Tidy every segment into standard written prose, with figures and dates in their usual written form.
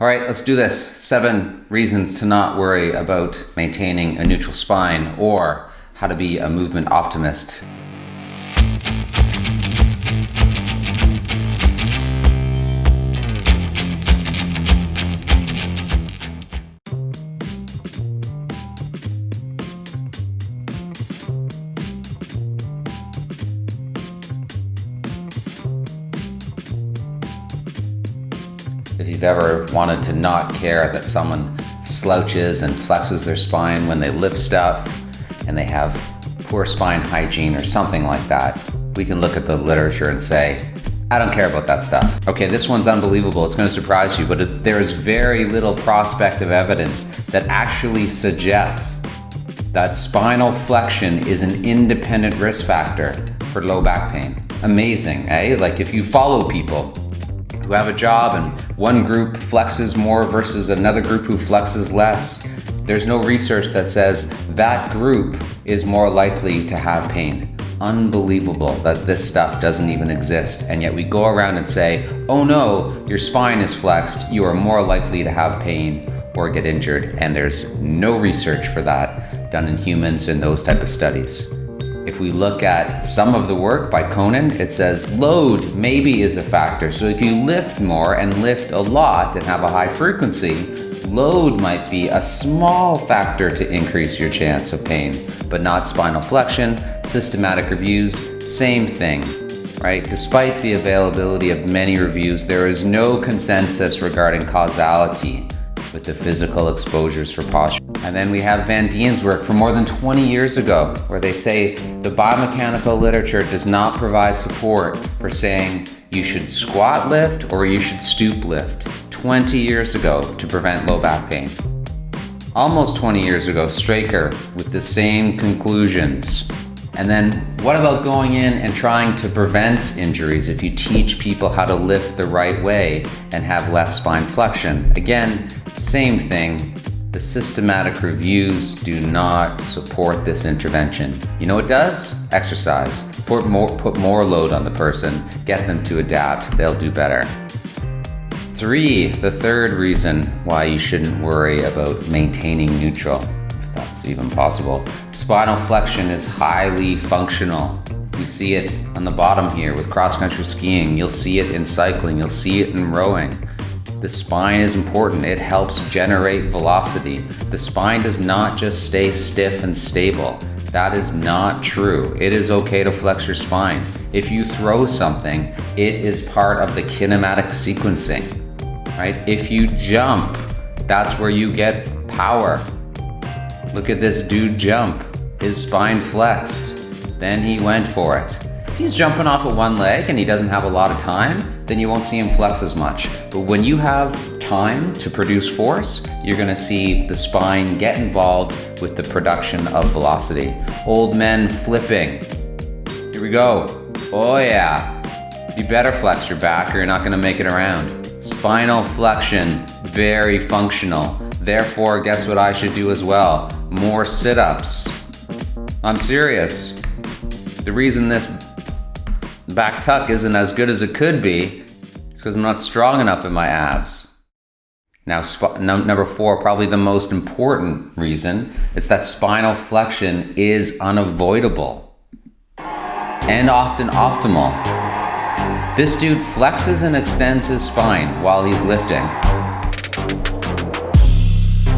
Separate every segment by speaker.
Speaker 1: All right, let's do this. 7 reasons to not worry about maintaining a neutral spine, or how to be a movement optimist. If you've ever wanted to not care that someone slouches and flexes their spine when they lift stuff and they have poor spine hygiene or something like that, we can look at the literature and say, I don't care about that stuff. Okay, this one's unbelievable. It's going to surprise you, but there is very little prospective evidence that actually suggests that spinal flexion is an independent risk factor for low back pain. Amazing, eh? Like if you follow people who have a job and one group flexes more versus another group who flexes less, there's no research that says that group is more likely to have pain. Unbelievable that this stuff doesn't even exist, and yet we go around and say, oh no, your spine is flexed, you are more likely to have pain or get injured, and there's no research for that done in humans in those type of studies. If we look at some of the work by Conan, it says load maybe is a factor. So if you lift more and lift a lot and have a high frequency, load might be a small factor to increase your chance of pain, but not spinal flexion. Systematic reviews, same thing, right? Despite the availability of many reviews, there is no consensus regarding causality with the physical exposures for posture. And then we have Van Dien's work from more than 20 years ago, where they say the biomechanical literature does not provide support for saying you should squat lift or you should stoop lift 20 years ago to prevent low back pain. Almost 20 years ago, Straker with the same conclusions. And then what about going in and trying to prevent injuries if you teach people how to lift the right way and have less spine flexion? Again, same thing. The systematic reviews do not support this intervention. You know what does? Exercise. Put more load on the person, get them to adapt, they'll do better. 3, the third reason why you shouldn't worry about maintaining neutral, if that's even possible. Spinal flexion is highly functional. We see it on the bottom here with cross-country skiing. You'll see it in cycling. You'll see it in rowing. The spine is important. It helps generate velocity. The spine does not just stay stiff and stable. That is not true. It is okay to flex your spine. If you throw something, it is part of the kinematic sequencing, right? If you jump, that's where you get power. Look at this dude jump. His spine flexed. Then he went for it. If he's jumping off of one leg and he doesn't have a lot of time, then you won't see him flex as much. But when you have time to produce force, you're gonna see the spine get involved with the production of velocity. Old men flipping. Here we go. Oh yeah. You better flex your back or you're not gonna make it around. Spinal flexion, very functional. Therefore, guess what I should do as well? More sit-ups. I'm serious. The reason this back tuck isn't as good as it could be is because I'm not strong enough in my abs. Now, number 4, probably the most important reason, it's that spinal flexion is unavoidable and often optimal. This dude flexes and extends his spine while he's lifting.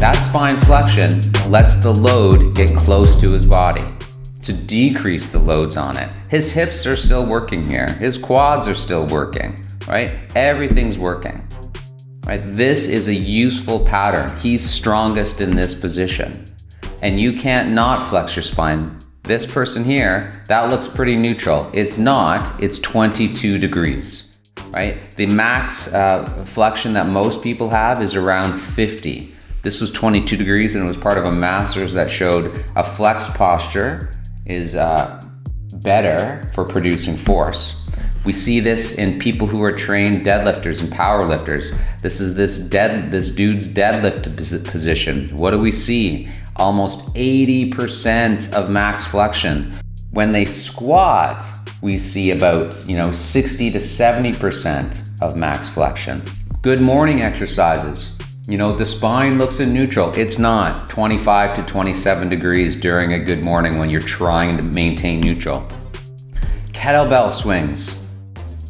Speaker 1: That spine flexion lets the load get close to his body to decrease the loads on it. His hips are still working here. His quads are still working, right? Everything's working, right? This is a useful pattern. He's strongest in this position. And you can't not flex your spine. This person here, that looks pretty neutral. It's not, it's 22 degrees, right? The max flexion that most people have is around 50. This was 22 degrees and it was part of a master's that showed a flex posture is better for producing force. We see this in people who are trained deadlifters and powerlifters. This is this dude's deadlift position. What do we see? Almost 80% of max flexion. When they squat, we see about 60 to 70% of max flexion. Good morning exercises. You know, the spine looks in neutral. It's not 25 to 27 degrees during a good morning when you're trying to maintain neutral. Kettlebell swings,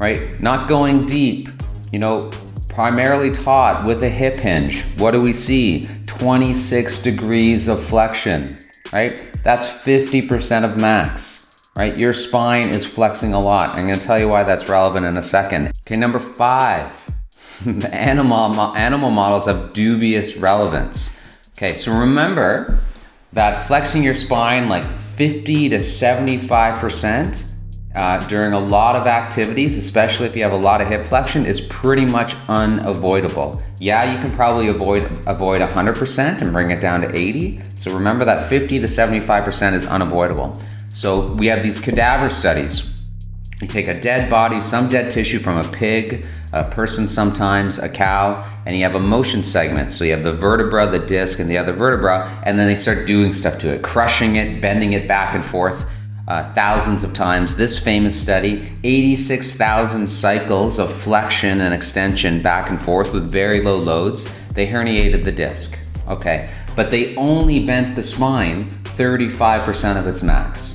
Speaker 1: right? Not going deep, you know, primarily taught with a hip hinge. What do we see? 26 degrees of flexion, right? That's 50% of max, right? Your spine is flexing a lot. I'm going to tell you why that's relevant in a second. Okay, number 5. Animal models have dubious relevance. Okay, so remember that flexing your spine like 50 to 75% during a lot of activities, especially if you have a lot of hip flexion, is pretty much unavoidable. Yeah, you can probably avoid 100% and bring it down to 80. So remember that 50 to 75% is unavoidable. So we have these cadaver studies. You take a dead body, some dead tissue from a pig, a person sometimes, a cow, and you have a motion segment. So you have the vertebra, the disc, and the other vertebra, and then they start doing stuff to it, crushing it, bending it back and forth thousands of times. This famous study, 86,000 cycles of flexion and extension back and forth with very low loads. They herniated the disc, okay? But they only bent the spine 35% of its max.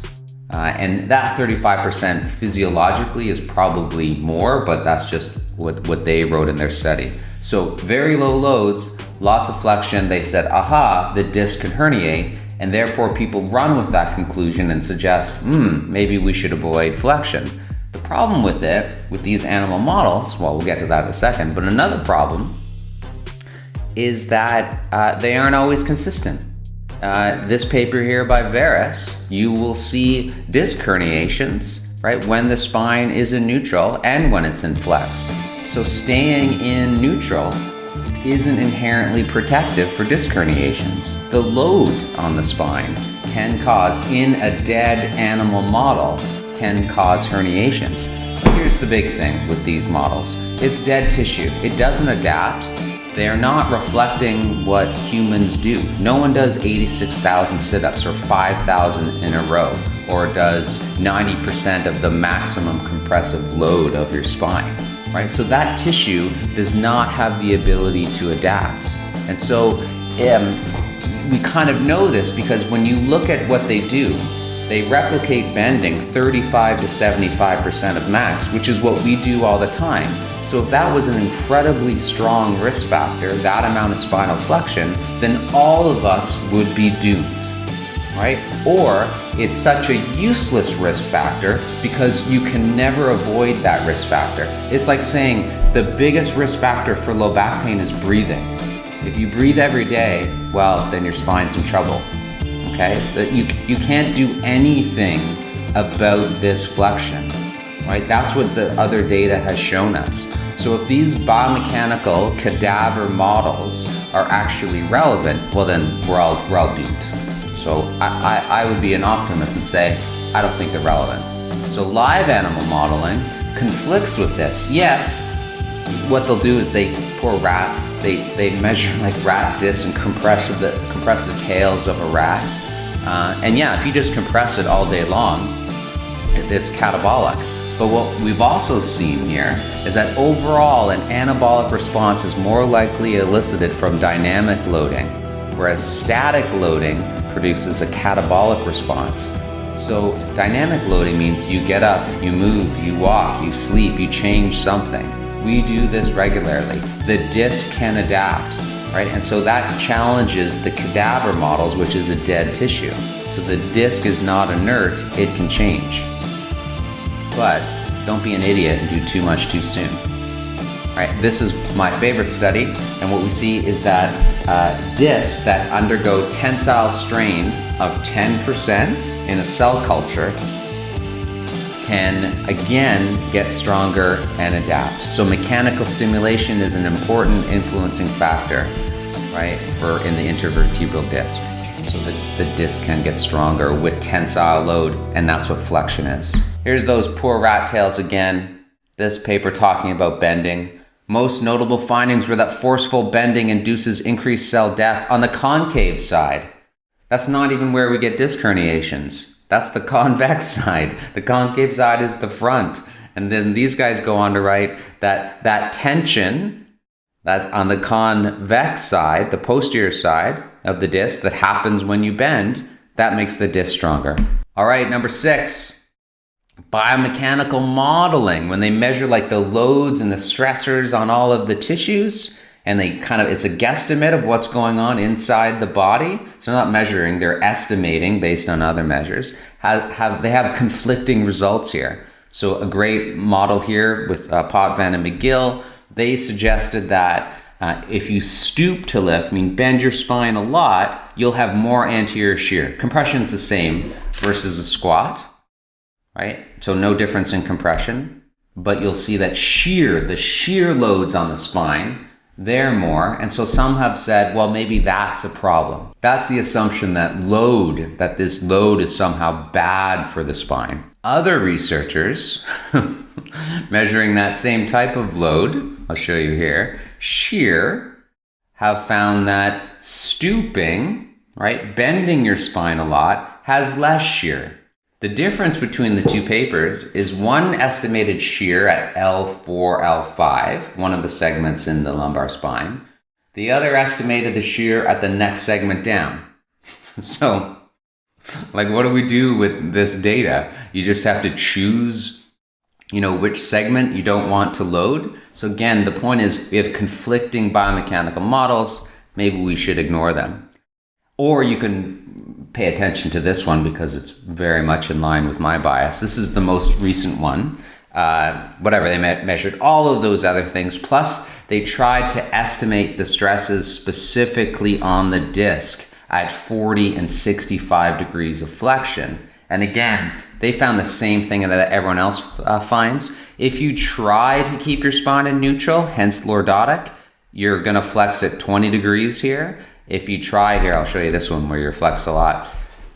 Speaker 1: And that 35% physiologically is probably more, but that's just what they wrote in their study. So very low loads, lots of flexion. They said, aha, the disc can herniate, and therefore people run with that conclusion and suggest, maybe we should avoid flexion. The problem with it, with these animal models, well, we'll get to that in a second, but another problem is that they aren't always consistent. This paper here by Veris, you will see disc herniations, right, when the spine is in neutral and when it's in flexed. So staying in neutral isn't inherently protective for disc herniations. The load on the spine can cause, in a dead animal model, can cause herniations. Here's the big thing with these models. It's dead tissue. It doesn't adapt. They are not reflecting what humans do. No one does 86,000 sit-ups or 5,000 in a row, or does 90% of the maximum compressive load of your spine, right? So that tissue does not have the ability to adapt. And so we kind of know this because when you look at what they do, they replicate bending 35 to 75% of max, which is what we do all the time. So if that was an incredibly strong risk factor, that amount of spinal flexion, then all of us would be doomed, right? Or it's such a useless risk factor because you can never avoid that risk factor. It's like saying the biggest risk factor for low back pain is breathing. If you breathe every day, well, then your spine's in trouble, okay? But you can't do anything about this flexion. Right? That's what the other data has shown us. So if these biomechanical cadaver models are actually relevant, well then we're all doomed. So I would be an optimist and say, I don't think they're relevant. So live animal modeling conflicts with this. Yes, what they'll do is they poor rats, they measure like rat discs and compress the tails of a rat. And yeah, if you just compress it all day long, it's catabolic. But what we've also seen here is that overall an anabolic response is more likely elicited from dynamic loading, whereas static loading produces a catabolic response. So dynamic loading means you get up, you move, you walk, you sleep, you change something. We do this regularly. The disc can adapt, right? And so that challenges the cadaver models, which is a dead tissue. So the disc is not inert, it can change. But don't be an idiot and do too much too soon. All right, this is my favorite study, and what we see is that discs that undergo tensile strain of 10% in a cell culture can again get stronger and adapt. So mechanical stimulation is an important influencing factor, right, in the intervertebral disc. So the disc can get stronger with tensile load, and that's what flexion is. Here's those poor rat tails again. This paper talking about bending. Most notable findings were that forceful bending induces increased cell death on the concave side. That's not even where we get disc herniations. That's the convex side. The concave side is the front. And then these guys go on to write that tension that on the convex side, the posterior side of the disc that happens when you bend, that makes the disc stronger. All right, number 6, biomechanical modeling. When they measure like the loads and the stressors on all of the tissues, and it's a guesstimate of what's going on inside the body. So they're not measuring, they're estimating based on other measures. They have conflicting results here. So a great model here with Potvin and McGill, they suggested that if you stoop to lift, bend your spine a lot, you'll have more anterior shear. Compression's the same versus a squat, right? So no difference in compression, but you'll see that the shear loads on the spine, they're more. And so some have said, well, maybe that's a problem. That's the assumption that this load is somehow bad for the spine. Other researchers measuring that same type of load, I'll show you here, shear, have found that stooping, right, bending your spine a lot, has less shear. The difference between the two papers is one estimated shear at L4, L5, one of the segments in the lumbar spine. The other estimated the shear at the next segment down. So, what do we do with this data? You just have to choose, which segment you don't want to load. So again, the point is we have conflicting biomechanical models. Maybe we should ignore them. Or you can pay attention to this one because it's very much in line with my bias. This is the most recent one. They measured all of those other things. Plus, they tried to estimate the stresses specifically on the disc at 40 and 65 degrees of flexion. And again, they found the same thing that everyone else finds. If you try to keep your spine in neutral, hence lordotic, you're gonna flex at 20 degrees here. If you try here, I'll show you this one where you're flexed a lot.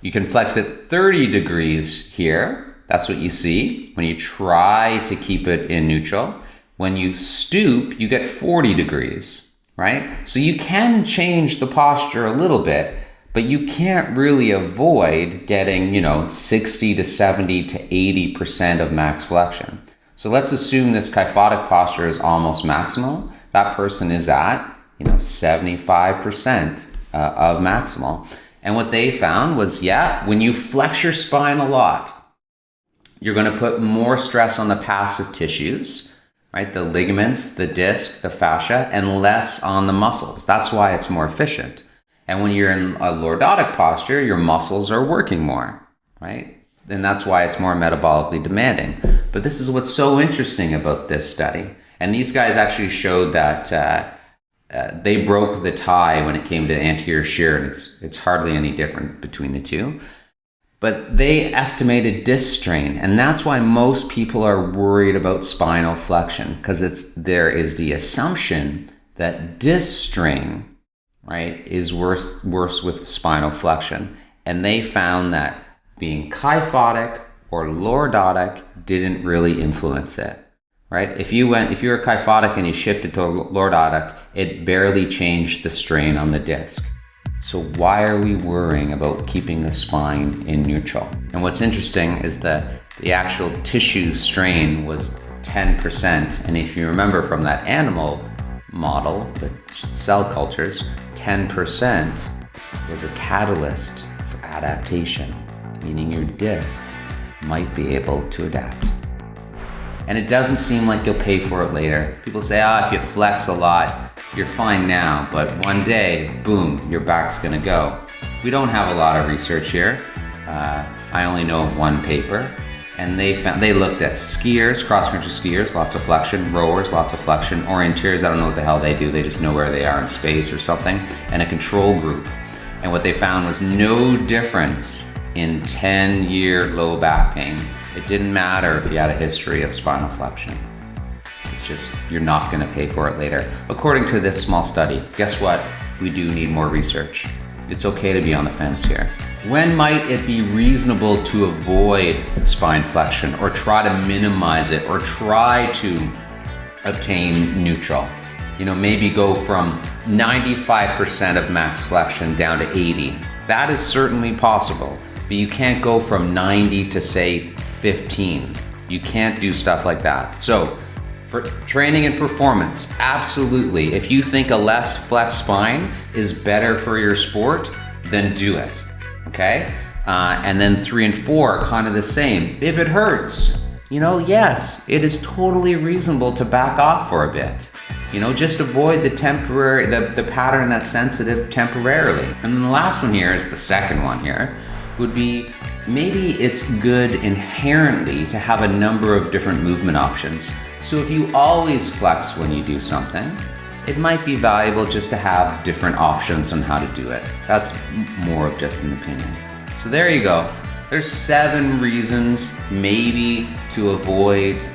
Speaker 1: You can flex at 30 degrees here. That's what you see when you try to keep it in neutral. When you stoop, you get 40 degrees, right? So you can change the posture a little bit, but you can't really avoid getting, 60 to 70 to 80% of max flexion. So let's assume this kyphotic posture is almost maximal. That person is at 75% of maximal. And what they found was, when you flex your spine a lot, you're going to put more stress on the passive tissues, right? The ligaments, the disc, the fascia, and less on the muscles. That's why it's more efficient. And when you're in a lordotic posture, your muscles are working more, right? And that's why it's more metabolically demanding. But this is what's so interesting about this study. And these guys actually showed that they broke the tie when it came to anterior shear, and it's hardly any different between the two. But they estimated disc strain, and that's why most people are worried about spinal flexion, because there is the assumption that disc strain, right, is worse with spinal flexion. And they found that being kyphotic or lordotic didn't really influence it. Right? If you were kyphotic and you shifted to lordotic, it barely changed the strain on the disc. So why are we worrying about keeping the spine in neutral? And what's interesting is that the actual tissue strain was 10%. And if you remember from that animal model, the cell cultures, 10% was a catalyst for adaptation, meaning your disc might be able to adapt. And it doesn't seem like you'll pay for it later. People say, if you flex a lot, you're fine now, but one day, boom, your back's gonna go. We don't have a lot of research here. I only know of one paper, and they looked at skiers, cross-country skiers, lots of flexion, rowers, lots of flexion, orienteers, I don't know what the hell they do, they just know where they are in space or something, and a control group. And what they found was no difference in 10-year low back pain. It didn't matter if you had a history of spinal flexion. It's just, you're not gonna pay for it later. According to this small study, guess what? We do need more research. It's okay to be on the fence here. When might it be reasonable to avoid spine flexion or try to minimize it or try to obtain neutral? Maybe go from 95% of max flexion down to 80. That is certainly possible, but you can't go from 90 to say 15. You can't do stuff like that. So For training and performance, absolutely. If you think a less flexed spine is better for your sport, then do it, okay? And then 3 and 4 are kind of the same. If it hurts, yes, it is totally reasonable to back off for a bit. Just avoid the pattern that's sensitive temporarily. And then the last one here is the second one here, would be maybe it's good inherently to have a number of different movement options. So if you always flex when you do something, it might be valuable just to have different options on how to do it. That's more of just an opinion. So there you go. There's 7 reasons maybe to avoid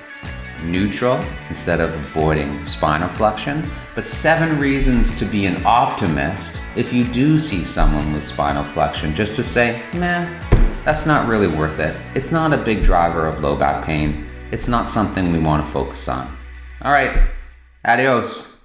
Speaker 1: neutral instead of avoiding spinal flexion, but 7 reasons to be an optimist if you do see someone with spinal flexion, just to say, nah, that's not really worth it. It's not a big driver of low back pain. It's not something we want to focus on. All right, adios.